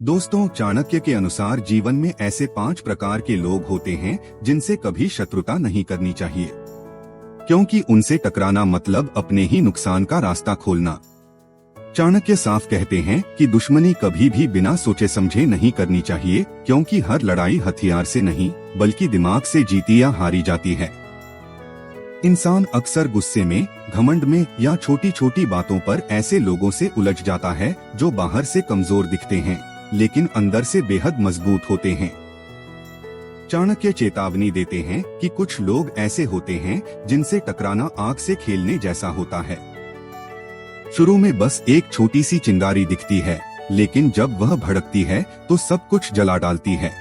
दोस्तों, चाणक्य के अनुसार जीवन में ऐसे 5 प्रकार के लोग होते हैं जिनसे कभी शत्रुता नहीं करनी चाहिए, क्योंकि उनसे टकराना मतलब अपने ही नुकसान का रास्ता खोलना। चाणक्य साफ कहते हैं कि दुश्मनी कभी भी बिना सोचे समझे नहीं करनी चाहिए, क्योंकि हर लड़ाई हथियार से नहीं बल्कि दिमाग से जीती या हारी जाती है। इंसान अक्सर गुस्से में, घमंड में या छोटी छोटी बातों पर ऐसे लोगों से उलझ जाता है जो बाहर से कमजोर दिखते हैं लेकिन अंदर से बेहद मजबूत होते हैं। चाणक्य चेतावनी देते हैं कि कुछ लोग ऐसे होते हैं जिनसे टकराना आग से खेलने जैसा होता है। शुरू में बस एक छोटी सी चिंगारी दिखती है, लेकिन जब वह भड़कती है तो सब कुछ जला डालती है।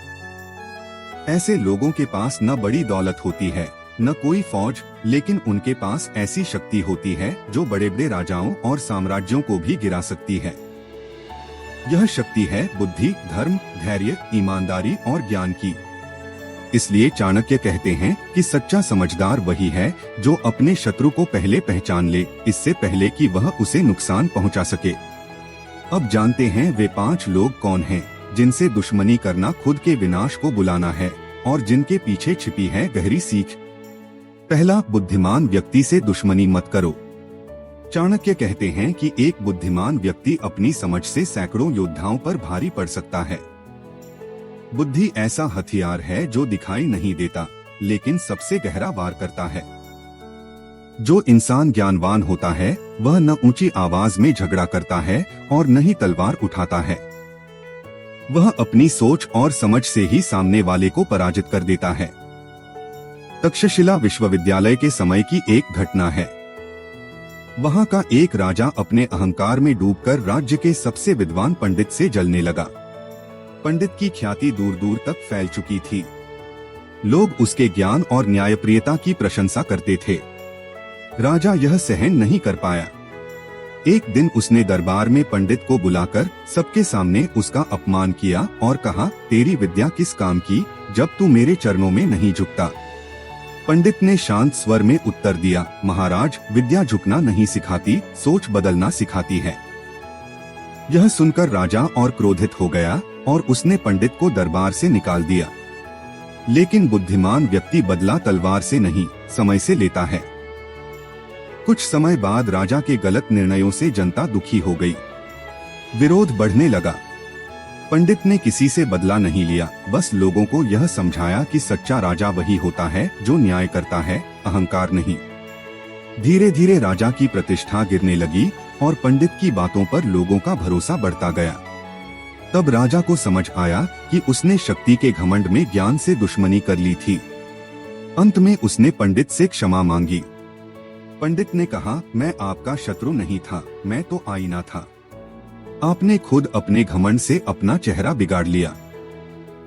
ऐसे लोगों के पास न बड़ी दौलत होती है, न कोई फौज, लेकिन उनके पास ऐसी शक्ति होती है जो बड़े बड़े राजाओं और साम्राज्यों को भी गिरा सकती है। यह शक्ति है बुद्धि, धर्म, धैर्य, ईमानदारी और ज्ञान की। इसलिए चाणक्य कहते हैं कि सच्चा समझदार वही है जो अपने शत्रु को पहले पहचान ले, इससे पहले कि वह उसे नुकसान पहुंचा सके। अब जानते हैं वे 5 लोग कौन हैं जिनसे दुश्मनी करना खुद के विनाश को बुलाना है और जिनके पीछे छिपी है गहरी सीख। पहला, बुद्धिमान व्यक्ति से दुश्मनी मत करो। चाणक्य कहते हैं कि एक बुद्धिमान व्यक्ति अपनी समझ से सैकड़ों योद्धाओं पर भारी पड़ सकता है। बुद्धि ऐसा हथियार है जो दिखाई नहीं देता, लेकिन सबसे गहरा वार करता है। जो इंसान ज्ञानवान होता है वह न ऊंची आवाज में झगड़ा करता है और न ही तलवार उठाता है। वह अपनी सोच और समझ से ही सामने वाले को पराजित कर देता है। तक्षशिला विश्वविद्यालय के समय की एक घटना है। वहां का एक राजा अपने अहंकार में डूबकर राज्य के सबसे विद्वान पंडित से जलने लगा। पंडित की ख्याति दूर दूर तक फैल चुकी थी। लोग उसके ज्ञान और न्यायप्रियता की प्रशंसा करते थे। राजा यह सहन नहीं कर पाया। एक दिन उसने दरबार में पंडित को बुलाकर सबके सामने उसका अपमान किया और कहा, तेरी विद्या किस काम की जब तू मेरे चरणों में नहीं झुकता। पंडित ने शांत स्वर में उत्तर दिया, महाराज, विद्या झुकना नहीं सिखाती, सोच बदलना सिखाती है। यह सुनकर राजा और क्रोधित हो गया और उसने पंडित को दरबार से निकाल दिया। लेकिन बुद्धिमान व्यक्ति बदला तलवार से नहीं, समय से लेता है। कुछ समय बाद राजा के गलत निर्णयों से जनता दुखी हो गई। विरोध बढ़ने लगा। पंडित ने किसी से बदला नहीं लिया, बस लोगों को यह समझाया कि सच्चा राजा वही होता है जो न्याय करता है, अहंकार नहीं। धीरे धीरे राजा की प्रतिष्ठा गिरने लगी और पंडित की बातों पर लोगों का भरोसा बढ़ता गया। तब राजा को समझ आया कि उसने शक्ति के घमंड में ज्ञान से दुश्मनी कर ली थी। अंत में उसने पंडित से क्षमा मांगी। पंडित ने कहा, मैं आपका शत्रु नहीं था, मैं तो आईना था। आपने खुद अपने घमंड से अपना चेहरा बिगाड़ लिया।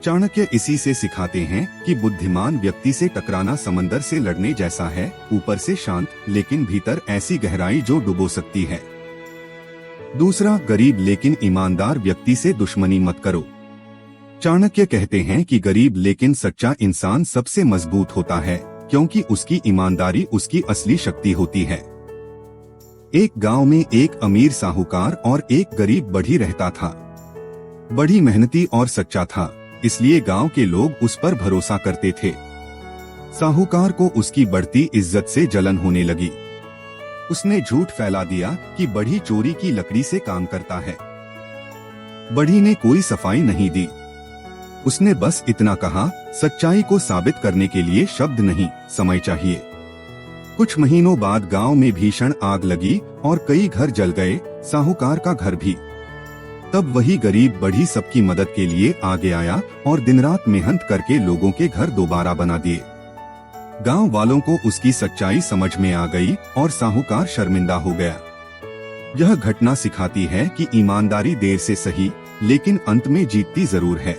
चाणक्य इसी से सिखाते हैं कि बुद्धिमान व्यक्ति से टकराना समंदर से लड़ने जैसा है, ऊपर से शांत लेकिन भीतर ऐसी गहराई जो डुबो सकती है। दूसरा, गरीब लेकिन ईमानदार व्यक्ति से दुश्मनी मत करो। चाणक्य कहते हैं कि गरीब लेकिन सच्चा इंसान सबसे मजबूत होता है, क्योंकि उसकी ईमानदारी उसकी असली शक्ति होती है। एक गांव में एक अमीर साहूकार और एक गरीब बढ़ी रहता था। बढ़ी मेहनती और सच्चा था, इसलिए गांव के लोग उस पर भरोसा करते थे। साहूकार को उसकी बढ़ती इज्जत से जलन होने लगी। उसने झूठ फैला दिया कि बढ़ी चोरी की लकड़ी से काम करता है। बढ़ी ने कोई सफाई नहीं दी। उसने बस इतना कहा, सच्चाई को साबित करने के लिए शब्द नहीं, समय चाहिए। कुछ महीनों बाद गांव में भीषण आग लगी और कई घर जल गए, साहूकार का घर भी। तब वही गरीब बढ़ी सबकी मदद के लिए आगे आया और दिन रात मेहनत करके लोगों के घर दोबारा बना दिए। गांव वालों को उसकी सच्चाई समझ में आ गई और साहूकार शर्मिंदा हो गया। यह घटना सिखाती है कि ईमानदारी देर से सही, लेकिन अंत में जीतती जरूर है।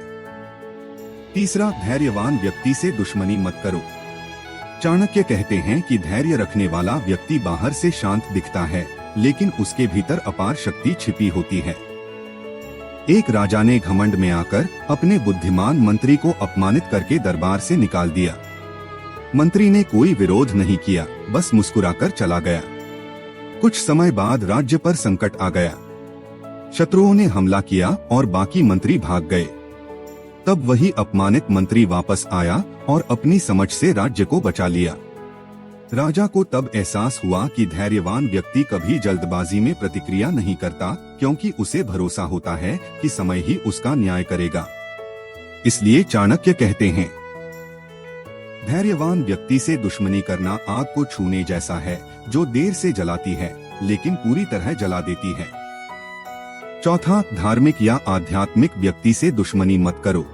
तीसरा, धैर्यवान व्यक्ति से दुश्मनी मत करो। चाणक्य कहते हैं कि धैर्य रखने वाला व्यक्ति बाहर से शांत दिखता है, लेकिन उसके भीतर अपार शक्ति छिपी होती है। एक राजा ने घमंड में आकर अपने बुद्धिमान मंत्री को अपमानित करके दरबार से निकाल दिया। मंत्री ने कोई विरोध नहीं किया, बस मुस्कुराकर चला गया। कुछ समय बाद राज्य पर संकट आ गया। शत्रुओं ने हमला किया और बाकी मंत्री भाग गए। तब वही अपमानित मंत्री वापस आया और अपनी समझ से राज्य को बचा लिया। राजा को तब एहसास हुआ कि धैर्यवान व्यक्ति कभी जल्दबाजी में प्रतिक्रिया नहीं करता, क्योंकि उसे भरोसा होता है कि समय ही उसका न्याय करेगा। इसलिए चाणक्य कहते हैं, धैर्यवान व्यक्ति से दुश्मनी करना आग को छूने जैसा है, जो देर से जलाती है लेकिन पूरी तरह जला देती है। चौथा, धार्मिक या आध्यात्मिक व्यक्ति से दुश्मनी मत करो।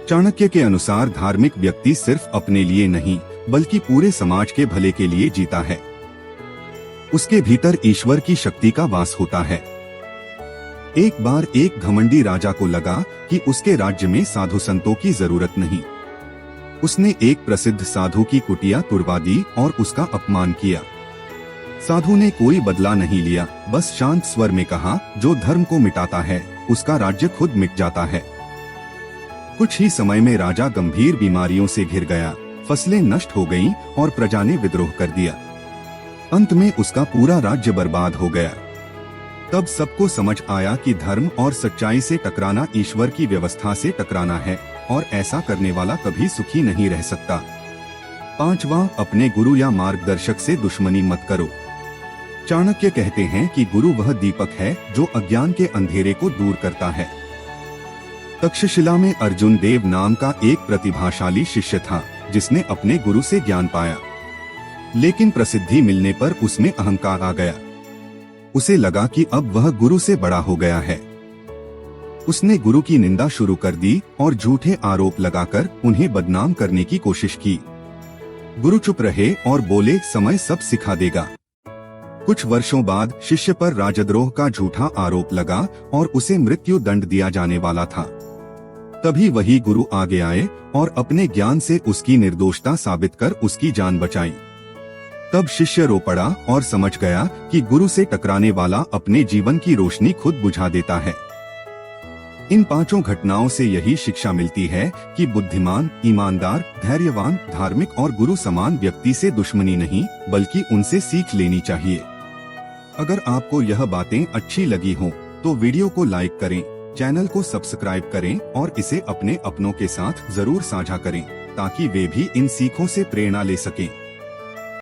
चाणक्य के अनुसार धार्मिक व्यक्ति सिर्फ अपने लिए नहीं बल्कि पूरे समाज के भले के लिए जीता है। उसके भीतर ईश्वर की शक्ति का वास होता है। एक बार एक घमंडी राजा को लगा कि उसके राज्य में साधु संतों की जरूरत नहीं। उसने एक प्रसिद्ध साधु की कुटिया तुड़वा दी और उसका अपमान किया। साधु ने कोई बदला नहीं लिया, बस शांत स्वर में कहा, जो धर्म को मिटाता है उसका राज्य खुद मिट जाता है। कुछ ही समय में राजा गंभीर बीमारियों से घिर गया, फसलें नष्ट हो गईं और प्रजा ने विद्रोह कर दिया। अंत में उसका पूरा राज्य बर्बाद हो गया। तब सबको समझ आया कि धर्म और सच्चाई से टकराना ईश्वर की व्यवस्था से टकराना है और ऐसा करने वाला कभी सुखी नहीं रह सकता। पांचवा, अपने गुरु या मार्गदर्शक से दुश्मनी मत करो। चाणक्य कहते हैं कि गुरु वह दीपक है जो अज्ञान के अंधेरे को दूर करता है। तक्षशिला में अर्जुन देव नाम का एक प्रतिभाशाली शिष्य था जिसने अपने गुरु से ज्ञान पाया, लेकिन प्रसिद्धि मिलने पर उसमें अहंकार आ गया। उसे लगा कि अब वह गुरु से बड़ा हो गया है। उसने गुरु की निंदा शुरू कर दी और झूठे आरोप लगाकर उन्हें बदनाम करने की कोशिश की। गुरु चुप रहे और बोले, समय सब सिखा देगा। कुछ वर्षों बाद शिष्य पर राजद्रोह का झूठा आरोप लगा और उसे मृत्यु दंड दिया जाने वाला था। तभी वही गुरु आगे आए और अपने ज्ञान से उसकी निर्दोषता साबित कर उसकी जान बचाई। तब शिष्य रो पड़ा और समझ गया कि गुरु से टकराने वाला अपने जीवन की रोशनी खुद बुझा देता है। इन पांचों घटनाओं से यही शिक्षा मिलती है कि बुद्धिमान, ईमानदार, धैर्यवान, धार्मिक और गुरु समान व्यक्ति से दुश्मनी नहीं बल्कि उनसे सीख लेनी चाहिए। अगर आपको यह बातें अच्छी लगी हों तो वीडियो को लाइक करें, चैनल को सब्सक्राइब करें और इसे अपने अपनों के साथ जरूर साझा करें ताकि वे भी इन सीखों से प्रेरणा ले सकें।